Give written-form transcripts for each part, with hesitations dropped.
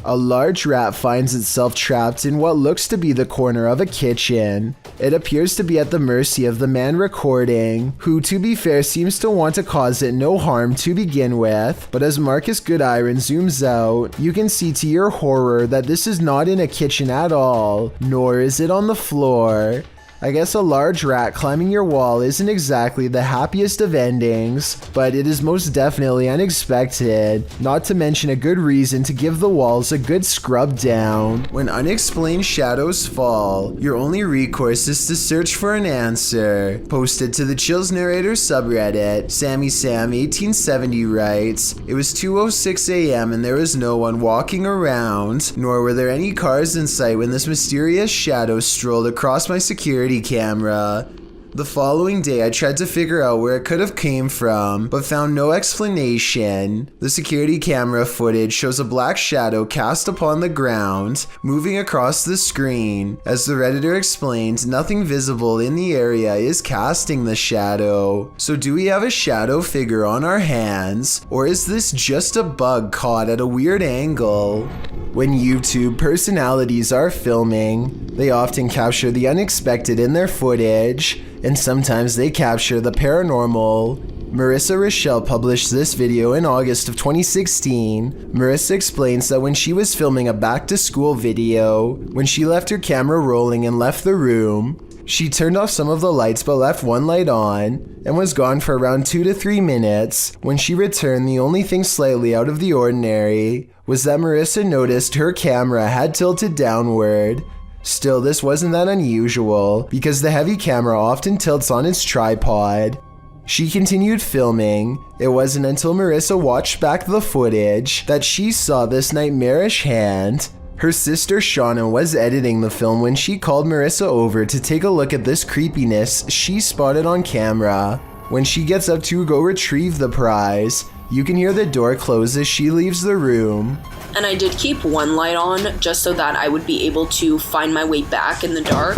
A large rat finds itself trapped in what looks to be the corner of a kitchen. It appears to be at the mercy of the man recording, who to be fair seems to want to cause it no harm to begin with, but as Marcus Goodiron zooms out, you can see to your horror that this is not in a kitchen at all, nor is it on the floor. I guess a large rat climbing your wall isn't exactly the happiest of endings, but it is most definitely unexpected, not to mention a good reason to give the walls a good scrub down. When unexplained shadows fall, your only recourse is to search for an answer. Posted to the Chills Narrator subreddit, Sammy Sam 1870 writes, "It was 2:06 a.m. and there was no one walking around, nor were there any cars in sight when this mysterious shadow strolled across my security camera. The following day I tried to figure out where it could have came from, but found no explanation. The security camera footage shows a black shadow cast upon the ground, moving across the screen. As the Redditor explained, nothing visible in the area is casting the shadow. So do we have a shadow figure on our hands, or is this just a bug caught at a weird angle?" When YouTube personalities are filming, they often capture the unexpected in their footage, and sometimes they capture the paranormal. Marissa Rochelle published this video in August of 2016. Marissa explains that when she was filming a back-to-school video, when she left her camera rolling and left the room, she turned off some of the lights but left one light on, and was gone for around 2 to 3 minutes. When she returned, the only thing slightly out of the ordinary was that Marissa noticed her camera had tilted downward. Still, this wasn't that unusual, because the heavy camera often tilts on its tripod. She continued filming. It wasn't until Marissa watched back the footage that she saw this nightmarish hand. Her sister Shauna was editing the film when she called Marissa over to take a look at this creepiness she spotted on camera. When she gets up to go retrieve the prize, you can hear the door close as she leaves the room. And I did keep one light on just so that I would be able to find my way back in the dark.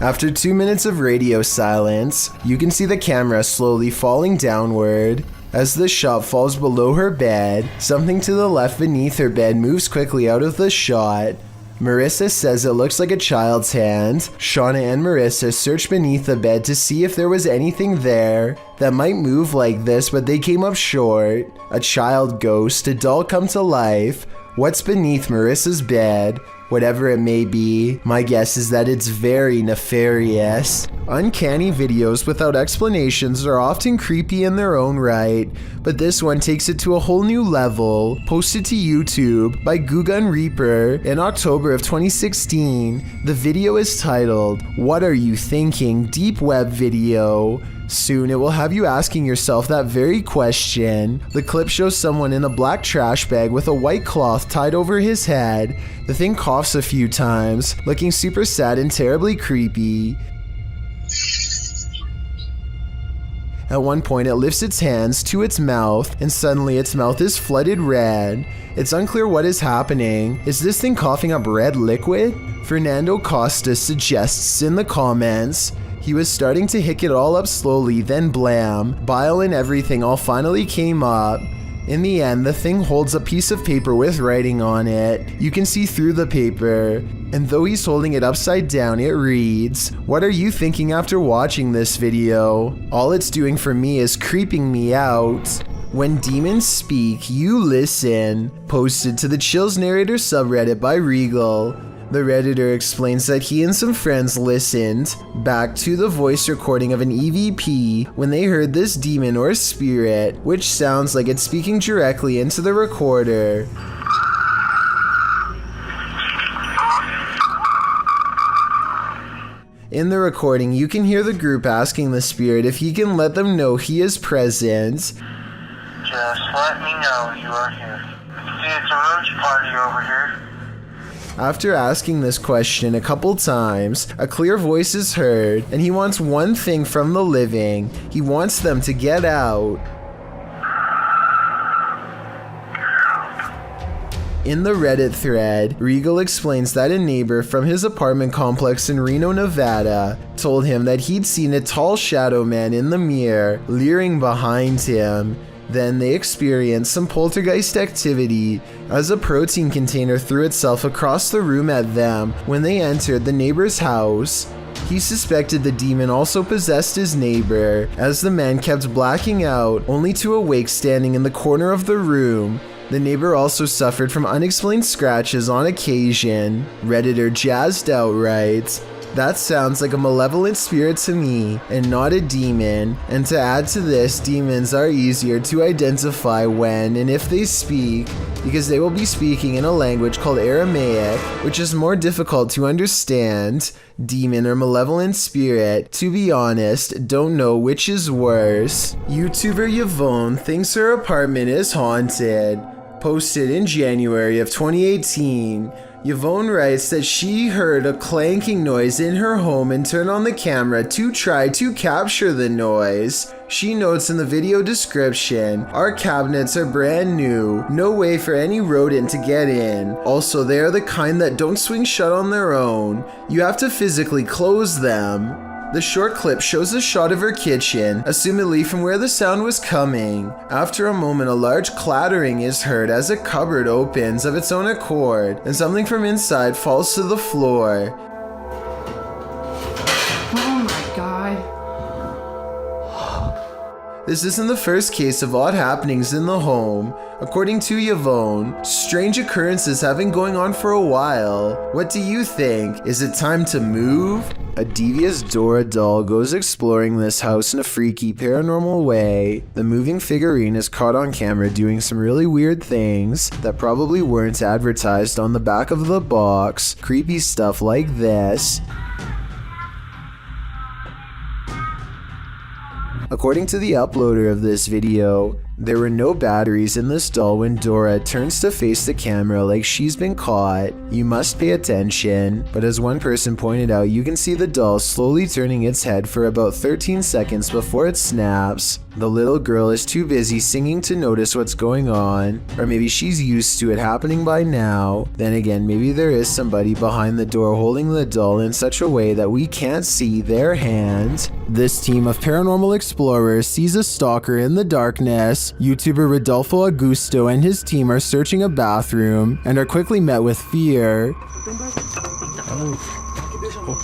After 2 minutes of radio silence, you can see the camera slowly falling downward. As the shot falls below her bed, something to the left beneath her bed moves quickly out of the shot. Marissa says it looks like a child's hand. Shauna and Marissa searched beneath the bed to see if there was anything there that might move like this, but they came up short. A child ghost, a doll come to life. What's beneath Marissa's bed? Whatever it may be, my guess is that it's very nefarious. Uncanny videos without explanations are often creepy in their own right, but this one takes it to a whole new level. Posted to YouTube by Gugun Reaper in October of 2016, the video is titled, "What Are You Thinking? Deep Web Video." Soon it will have you asking yourself that very question. The clip shows someone in a black trash bag with a white cloth tied over his head. The thing coughs a few times, looking super sad and terribly creepy. At one point it lifts its hands to its mouth, and suddenly its mouth is flooded red. It's unclear what is happening. Is this thing coughing up red liquid? Fernando Costa suggests in the comments, he was starting to hick it all up slowly, then blam, bile and everything all finally came up. In the end, the thing holds a piece of paper with writing on it. You can see through the paper, and though he's holding it upside down, it reads, "What are you thinking after watching this video? All it's doing for me is creeping me out. When demons speak, you listen." Posted to the Chills Narrator subreddit by Regal. The Redditor explains that he and some friends listened back to the voice recording of an EVP when they heard this demon or spirit, which sounds like it's speaking directly into the recorder. In the recording, you can hear the group asking the spirit if he can let them know he is present. "Just let me know you are here. See, it's a roach party over here." After asking this question a couple times, a clear voice is heard, and he wants one thing from the living. He wants them to get out. In the Reddit thread, Regal explains that a neighbor from his apartment complex in Reno, Nevada, told him that he'd seen a tall shadow man in the mirror, leering behind him. Then they experienced some poltergeist activity as a protein container threw itself across the room at them when they entered the neighbor's house. He suspected the demon also possessed his neighbor, as the man kept blacking out, only to awake standing in the corner of the room. The neighbor also suffered from unexplained scratches on occasion. Redditor Jazzed Out writes, "That sounds like a malevolent spirit to me, and not a demon. And to add to this, demons are easier to identify when and if they speak, because they will be speaking in a language called Aramaic, which is more difficult to understand. Demon or malevolent spirit, to be honest, don't know which is worse." YouTuber Yvonne thinks her apartment is haunted. Posted in January of 2018. Yvonne writes that she heard a clanking noise in her home and turned on the camera to try to capture the noise. She notes in the video description, "Our cabinets are brand new, no way for any rodent to get in. Also, they are the kind that don't swing shut on their own. You have to physically close them." The short clip shows a shot of her kitchen, assumedly from where the sound was coming. After a moment, a large clattering is heard as a cupboard opens of its own accord, and something from inside falls to the floor. Oh my god. This isn't the first case of odd happenings in the home. According to Yvonne, strange occurrences have been going on for a while. What do you think? Is it time to move? A devious Dora doll goes exploring this house in a freaky paranormal way. The moving figurine is caught on camera doing some really weird things that probably weren't advertised on the back of the box. Creepy stuff like this. According to the uploader of this video, there were no batteries in this doll when Dora turns to face the camera like she's been caught. You must pay attention. But as one person pointed out, you can see the doll slowly turning its head for about 13 seconds before it snaps. The little girl is too busy singing to notice what's going on, or maybe she's used to it happening by now. Then again, maybe there is somebody behind the door holding the doll in such a way that we can't see their hand. This team of paranormal explorers sees a stalker in the darkness. YouTuber Rodolfo Augusto and his team are searching a bathroom and are quickly met with fear.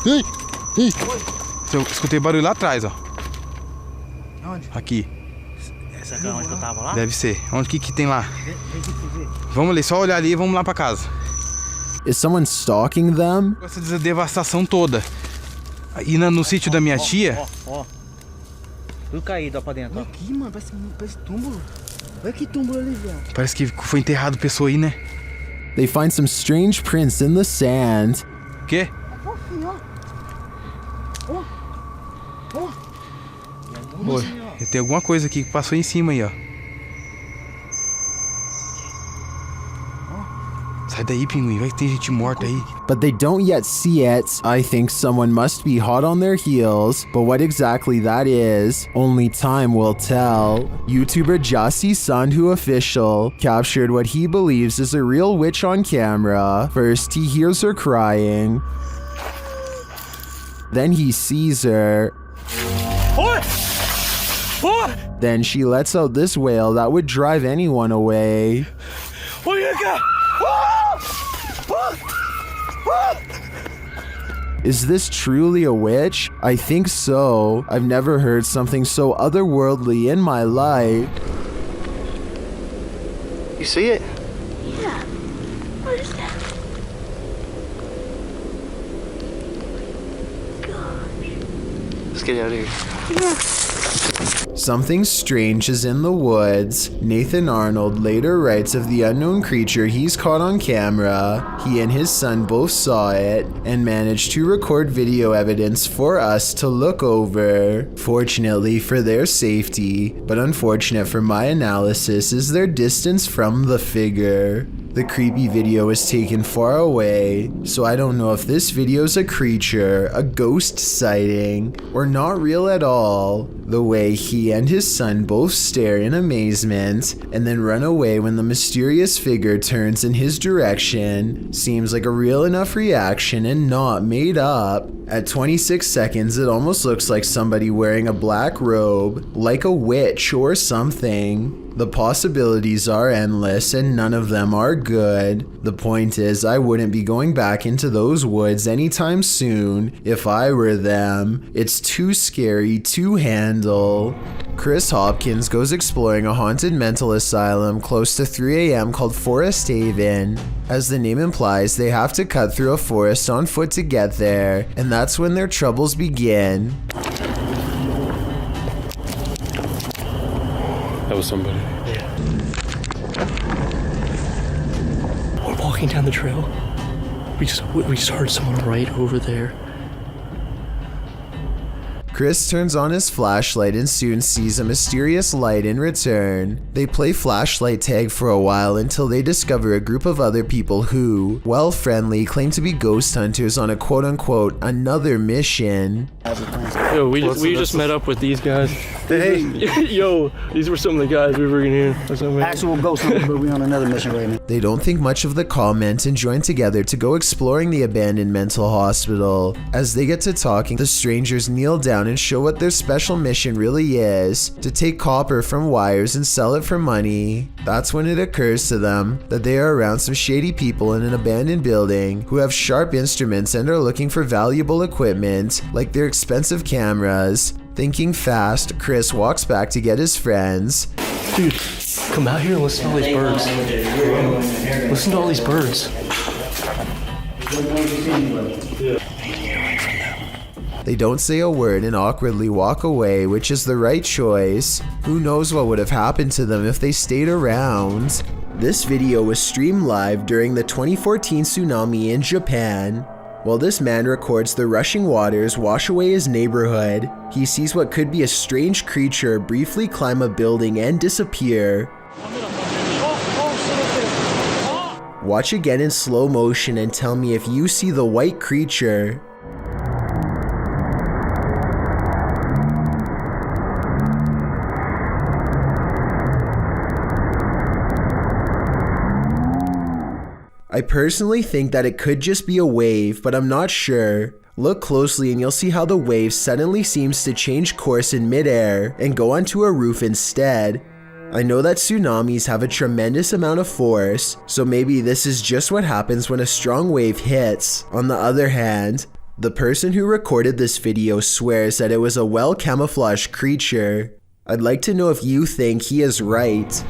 Ei! Ei! Eu escutei barulho lá atrás, ó. Onde? Aqui. Essa aqui é onde eu tava lá? Deve ser. Onde que tem lá? Vamos ali, só olhar ali e vamos lá pra casa. Is someone stalking them? Essa devastação toda. E no sítio da minha tia... Ó. Tudo caído, ó, pra dentro, ó. Aqui, mano, parece túmulo. Olha que túmulo ali, velho. Parece que foi enterrado pessoa aí, né? They find some strange prints in the sand. O quê? Pô, tem alguma coisa aqui que passou em cima aí, ó. Sai daí, pinguim, vai que tem gente morta aí. But they don't yet see it. I think someone must be hot on their heels, but what exactly that is, only time will tell. YouTuber Jassi Sandhu Official captured what he believes is a real witch on camera. First, he hears her crying. Then he sees her. Then she lets out this wail that would drive anyone away. Is this truly a witch? I think so. I've never heard something so otherworldly in my life. You see it? Yeah. What is that? Gosh. Let's get out of here. Yeah. Something strange is in the woods. Nathan Arnold later writes of the unknown creature he's caught on camera. He and his son both saw it and managed to record video evidence for us to look over. Fortunately for their safety, but unfortunate for my analysis, is their distance from the figure. The creepy video was taken far away, so I don't know if this video's a creature, a ghost sighting, or not real at all. The way he and his son both stare in amazement and then run away when the mysterious figure turns in his direction seems like a real enough reaction and not made up. At 26 seconds, it almost looks like somebody wearing a black robe, like a witch or something. The possibilities are endless and none of them are good. The point is, I wouldn't be going back into those woods anytime soon if I were them. It's too scary to handle. Chris Hopkins goes exploring a haunted mental asylum close to 3 a.m. called Forest Haven. As the name implies, they have to cut through a forest on foot to get there, and that's when their troubles begin. That was somebody. Yeah. We're walking down the trail. We just heard someone right over there. Chris turns on his flashlight and soon sees a mysterious light in return. They play flashlight tag for a while until they discover a group of other people who, while friendly, claim to be ghost hunters on a quote-unquote another mission. Yo, we just met up with these guys. Hey, Yo, these were some of the guys we were in here. actual ghost hunter, but we on another mission right now. They don't think much of the comment and join together to go exploring the abandoned mental hospital. As they get to talking, the strangers kneel down and show what their special mission really is: to take copper from wires and sell it for money. That's when it occurs to them that they are around some shady people in an abandoned building who have sharp instruments and are looking for valuable equipment, like their expensive cameras. Thinking fast, Chris walks back to get his friends. Dude, come out here and listen to all these birds. Listen to all these birds. They don't say a word and awkwardly walk away, which is the right choice. Who knows what would have happened to them if they stayed around? This video was streamed live during the 2014 tsunami in Japan. While this man records the rushing waters wash away his neighborhood, he sees what could be a strange creature briefly climb a building and disappear. Watch again in slow motion and tell me if you see the white creature. I personally think that it could just be a wave, but I'm not sure. Look closely and you'll see how the wave suddenly seems to change course in midair and go onto a roof instead. I know that tsunamis have a tremendous amount of force, so maybe this is just what happens when a strong wave hits. On the other hand, the person who recorded this video swears that it was a well-camouflaged creature. I'd like to know if you think he is right.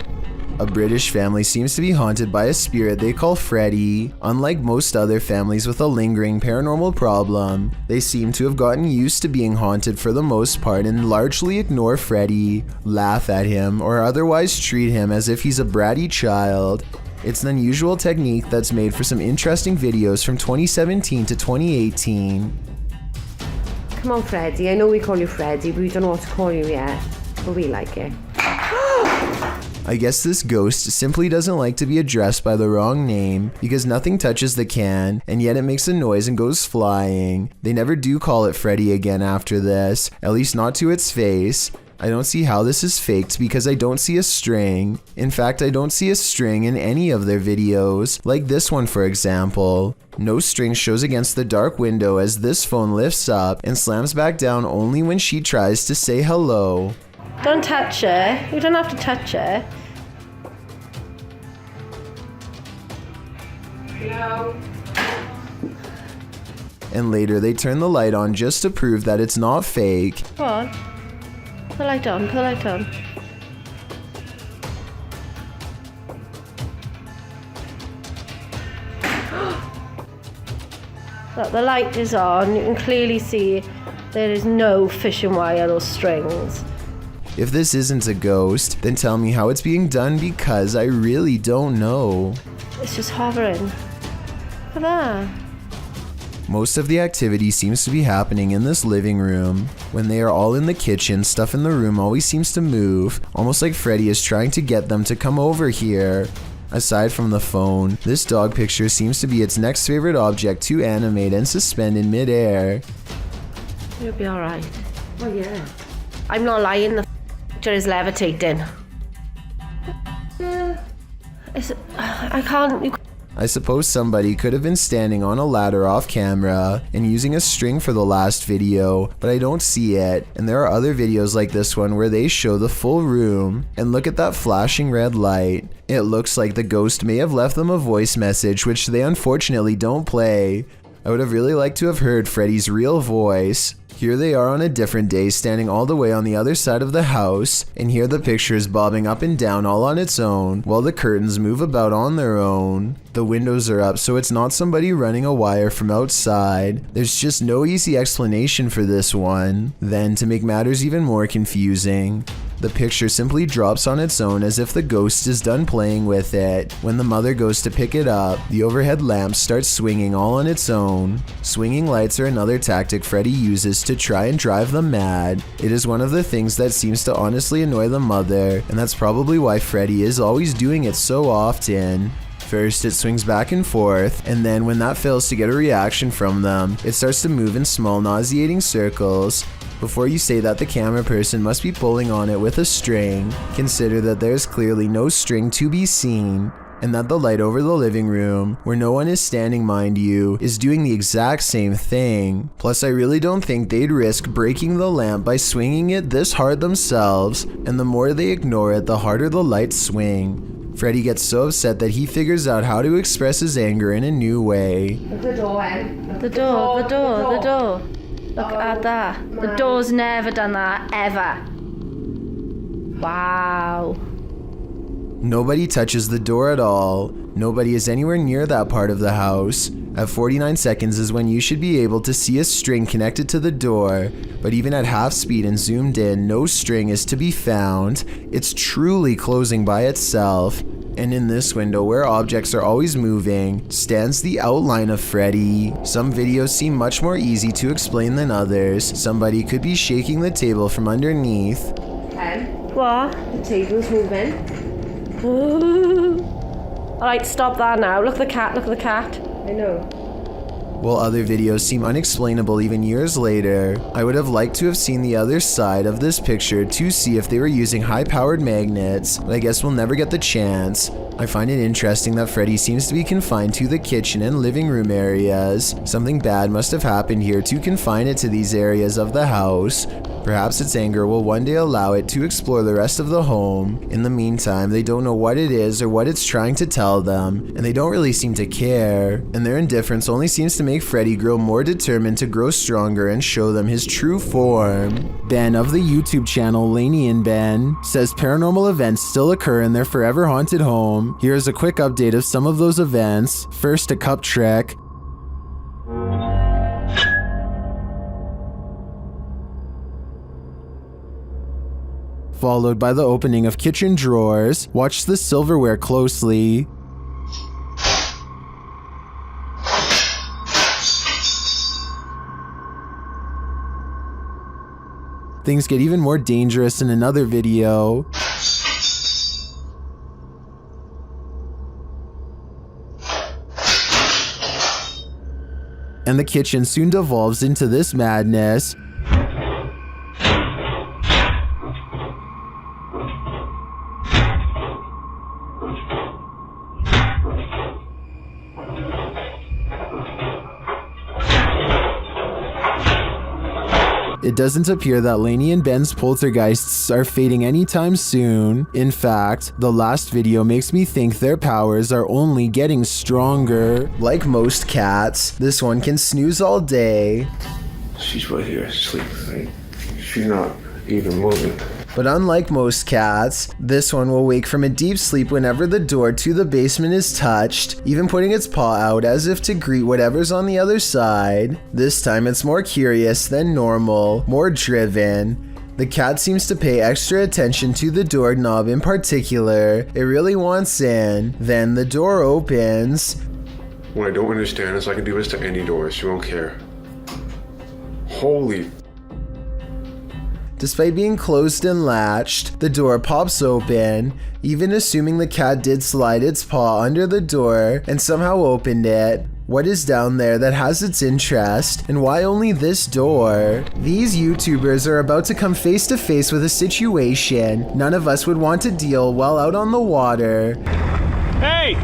A British family seems to be haunted by a spirit they call Freddy. Unlike most other families with a lingering paranormal problem, they seem to have gotten used to being haunted for the most part and largely ignore Freddy, laugh at him, or otherwise treat him as if he's a bratty child. It's an unusual technique that's made for some interesting videos from 2017 to 2018. Come on, Freddy. I know we call you Freddy, but we don't know what to call you yet. But we like it. I guess this ghost simply doesn't like to be addressed by the wrong name because nothing touches the can, and yet it makes a noise and goes flying. They never do call it Freddy again after this, at least not to its face. I don't see how this is faked because I don't see a string. In fact, I don't see a string in any of their videos, like this one for example. No string shows against the dark window as this phone lifts up and slams back down only when she tries to say hello. Don't touch it. You don't have to touch it. No. And later they turn the light on just to prove that it's not fake. Come on. Put the light on. Put the light on. Look, the light is on. You can clearly see there is no fishing wire or strings. If this isn't a ghost, then tell me how it's being done because I really don't know. It's just hovering. Look at that. Most of the activity seems to be happening in this living room. When they are all in the kitchen, stuff in the room always seems to move, almost like Freddy is trying to get them to come over here. Aside from the phone, this dog picture seems to be its next favorite object to animate and suspend in midair. You'll be alright. Oh yeah. I'm not lying, the picture is levitating. I can't. I suppose somebody could have been standing on a ladder off camera and using a string for the last video, but I don't see it. And there are other videos like this one where they show the full room, and look at that flashing red light. It looks like the ghost may have left them a voice message, which they unfortunately don't play. I would have really liked to have heard Freddy's real voice. Here they are on a different day, standing all the way on the other side of the house, and here the picture is bobbing up and down all on its own, while the curtains move about on their own. The windows are up, so it's not somebody running a wire from outside. There's just no easy explanation for this one. Then, to make matters even more confusing, the picture simply drops on its own as if the ghost is done playing with it. When the mother goes to pick it up, the overhead lamp starts swinging all on its own. Swinging lights are another tactic Freddy uses to try and drive them mad. It is one of the things that seems to honestly annoy the mother, and that's probably why Freddy is always doing it so often. First, it swings back and forth, and then when that fails to get a reaction from them, it starts to move in small nauseating circles. Before you say that the camera person must be pulling on it with a string, consider that there is clearly no string to be seen, and that the light over the living room, where no one is standing mind you, is doing the exact same thing. Plus, I really don't think they'd risk breaking the lamp by swinging it this hard themselves, and the more they ignore it, the harder the lights swing. Freddy gets so upset that he figures out how to express his anger in a new way. The door. Look at that. The door's never done that, ever. Wow. Nobody touches the door at all. Nobody is anywhere near that part of the house. At 49 seconds is when you should be able to see a string connected to the door, but even at half speed and zoomed in, no string is to be found. It's truly closing by itself. And in this window, where objects are always moving, stands the outline of Freddy. Some videos seem much more easy to explain than others. Somebody could be shaking the table from underneath. What? The table's moving. Alright, stop that now. Look at the cat, look at the cat. I know. While other videos seem unexplainable even years later, I would have liked to have seen the other side of this picture to see if they were using high-powered magnets, but I guess we'll never get the chance. I find it interesting that Freddy seems to be confined to the kitchen and living room areas. Something bad must have happened here to confine it to these areas of the house. Perhaps its anger will one day allow it to explore the rest of the home. In the meantime, they don't know what it is or what it's trying to tell them, and they don't really seem to care. And their indifference only seems to make Freddy grow more determined to grow stronger and show them his true form. Ben of the YouTube channel Laney and Ben says paranormal events still occur in their forever haunted home. Here's a quick update of some of those events. First, a cup trick. Followed by the opening of kitchen drawers. Watch the silverware closely. Things get even more dangerous in another video. And the kitchen soon devolves into this madness. It doesn't appear that Laney and Ben's poltergeists are fading anytime soon. In fact, the last video makes me think their powers are only getting stronger. Like most cats, this one can snooze all day. She's right here asleep, right? She's not even moving. But unlike most cats, this one will wake from a deep sleep whenever the door to the basement is touched, even putting its paw out as if to greet whatever's on the other side. This time it's more curious than normal, more driven. The cat seems to pay extra attention to the doorknob in particular. It really wants in. Then the door opens. What I don't understand is I can do this to any door. She won't care. Holy. Despite being closed and latched, the door pops open, even assuming the cat did slide its paw under the door and somehow opened it. What is down there that has its interest, and why only this door? These YouTubers are about to come face to face with a situation none of us would want to deal while out on the water. Hey!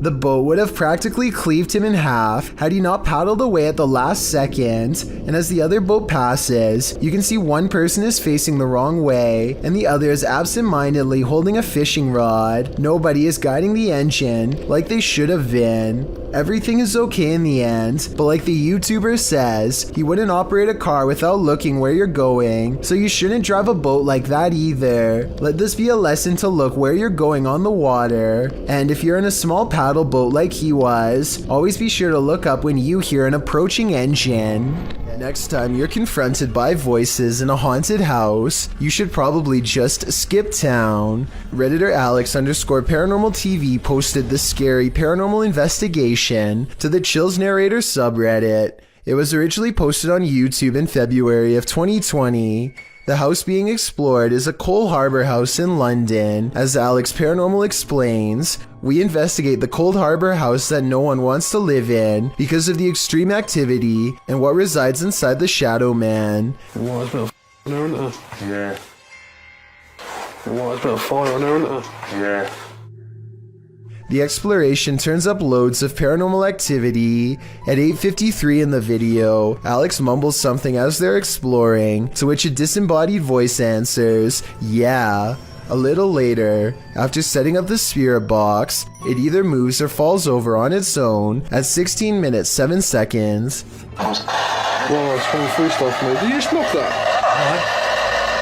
The boat would have practically cleaved him in half had he not paddled away at the last second, and as the other boat passes, you can see one person is facing the wrong way, and the other is absent-mindedly holding a fishing rod. Nobody is guiding the engine like they should have been. Everything is okay in the end, but like the YouTuber says, he wouldn't operate a car without looking where you're going, so you shouldn't drive a boat like that either. Let this be a lesson to look where you're going on the water, and if you're in a small paddle boat like he was, always be sure to look up when you hear an approaching engine. Next time you're confronted by voices in a haunted house, you should probably just skip town. Redditor Alex_Paranormal TV posted the scary paranormal investigation to the Chills Narrator subreddit. It was originally posted on YouTube in February of 2020. The house being explored is a Cole Harbour house in London. As Alex Paranormal explains, we investigate the Cold Harbour house that no one wants to live in because of the extreme activity and what resides inside the Shadow Man. Well, there's been a there, isn't there? Yeah. Well, there's been a fire on there, isn't there? Yeah. The exploration turns up loads of paranormal activity. At 8:53 in the video, Alex mumbles something as they're exploring, to which a disembodied voice answers, "Yeah." A little later, after setting up the spirit box, it either moves or falls over on its own at 16 minutes 7 seconds. Well, it's 23 stuff, mate. Did you just knock that?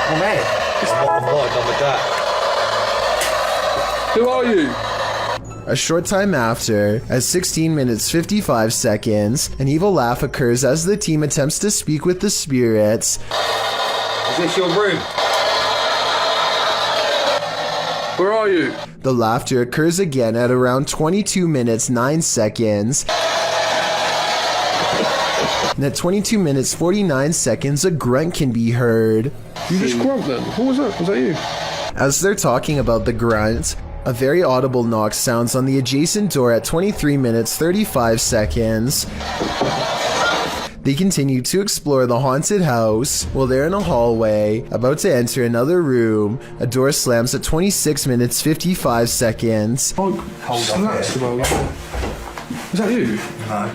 Oh, mate. I'm done with that. Who are you? A short time after, at 16 minutes 55 seconds, an evil laugh occurs as the team attempts to speak with the spirits. Is this your room? Where are you? The laughter occurs again at around 22 minutes 9 seconds. And at 22 minutes 49 seconds, a grunt can be heard. You just grunt then? Who was that? Was that you? As they're talking about the grunt, a very audible knock sounds on the adjacent door at 23 minutes 35 seconds. They continue to explore the haunted house. While they're in a hallway, about to enter another room, a door slams at 26 minutes 55 seconds. Oh, hold on. Is that you? No.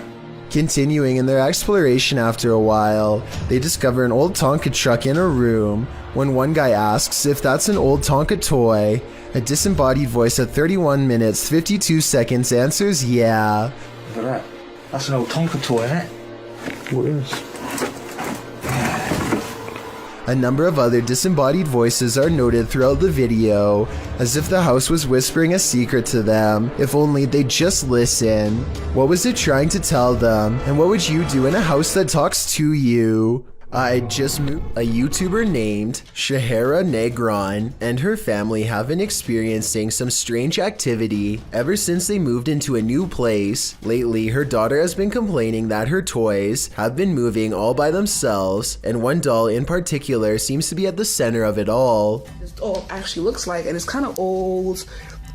Continuing in their exploration after a while, they discover an old Tonka truck in a room. When one guy asks if that's an old Tonka toy, a disembodied voice at 31 minutes 52 seconds answers yeah. Look at that. That's an old Tonka toy, isn't it? What is? A number of other disembodied voices are noted throughout the video, as if the house was whispering a secret to them, if only they'd just listen. What was it trying to tell them, and what would you do in a house that talks to you? I just moved. A YouTuber named Shahara Negron and her family have been experiencing some strange activity ever since they moved into a new place. Lately, her daughter has been complaining that her toys have been moving all by themselves, and one doll in particular seems to be at the center of it all. This doll actually looks like, and it's kind of old.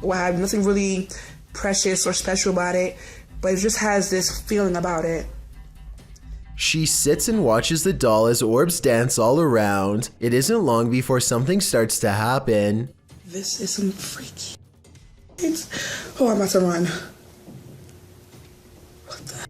Wow, nothing really precious or special about it, but it just has this feeling about it. She sits and watches the doll as orbs dance all around. It isn't long before something starts to happen. This is some freaky. Oh, I'm about to run. What the?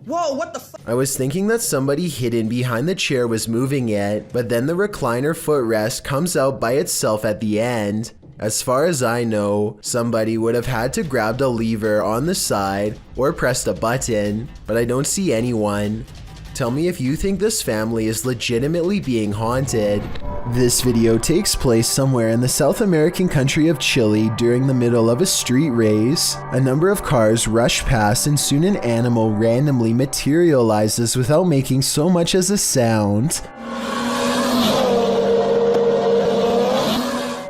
Whoa, what the fuck? I was thinking that somebody hidden behind the chair was moving it, but then the recliner footrest comes out by itself at the end. As far as I know, somebody would have had to grab a lever on the side or pressed a button, but I don't see anyone. Tell me if you think this family is legitimately being haunted. This video takes place somewhere in the South American country of Chile during the middle of a street race. A number of cars rush past and soon an animal randomly materializes without making so much as a sound.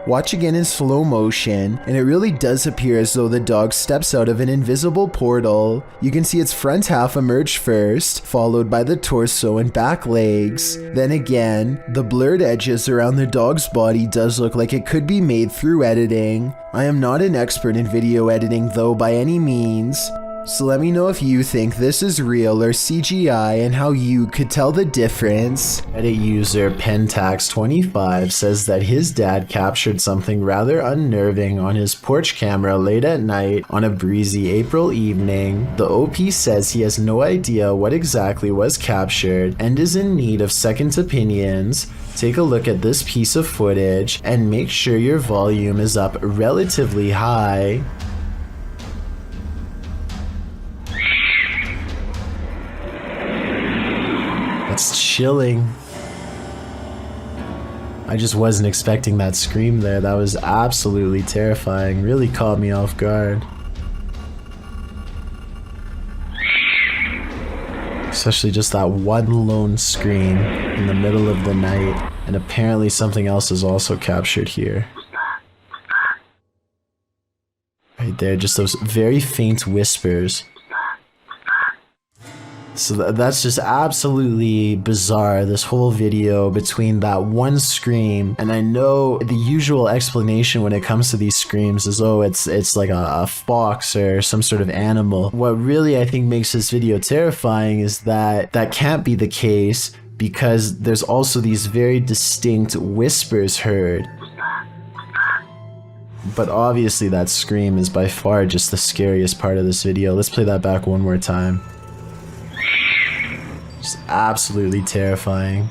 Watch again in slow motion, and it really does appear as though the dog steps out of an invisible portal. You can see its front half emerge first, followed by the torso and back legs. Then again, the blurred edges around the dog's body does look like it could be made through editing. I am not an expert in video editing though by any means, So let me know if you think this is real or CGI and how you could tell the difference. Reddit user Pentax25 says that his dad captured something rather unnerving on his porch camera late at night on a breezy April evening. The OP says he has no idea what exactly was captured and is in need of second opinions. Take a look at this piece of footage and make sure your volume is up relatively high. That's chilling. I just wasn't expecting that scream there. That was absolutely terrifying. Really caught me off guard. Especially just that one lone scream in the middle of the night. And apparently something else is also captured here. Right there, just those very faint whispers. So that's just absolutely bizarre, this whole video between that one scream, and I know the usual explanation when it comes to these screams is, oh, it's like a fox or some sort of animal. What really I think makes this video terrifying is that that can't be the case, because there's also these very distinct whispers heard. But obviously that scream is by far just the scariest part of this video. Let's play that back one more time. Just absolutely terrifying.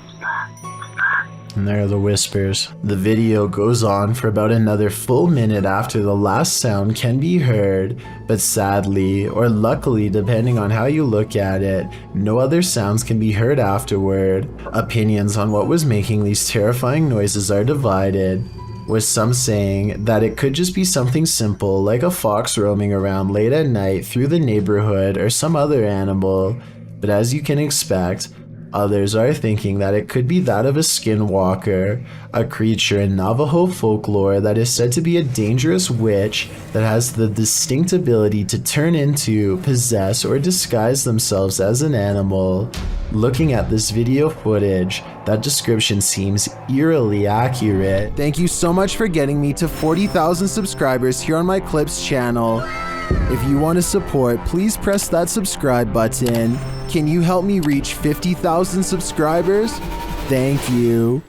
And there are the whispers. The video goes on for about another full minute after the last sound can be heard, but sadly, or luckily depending on how you look at it, no other sounds can be heard afterward. Opinions on what was making these terrifying noises are divided, with some saying that it could just be something simple like a fox roaming around late at night through the neighborhood or some other animal. But as you can expect, others are thinking that it could be that of a skinwalker, a creature in Navajo folklore that is said to be a dangerous witch that has the distinct ability to turn into, possess, or disguise themselves as an animal. Looking at this video footage, that description seems eerily accurate. Thank you so much for getting me to 40,000 subscribers here on my Clips channel. If you want to support, please press that subscribe button. Can you help me reach 50,000 subscribers? Thank you.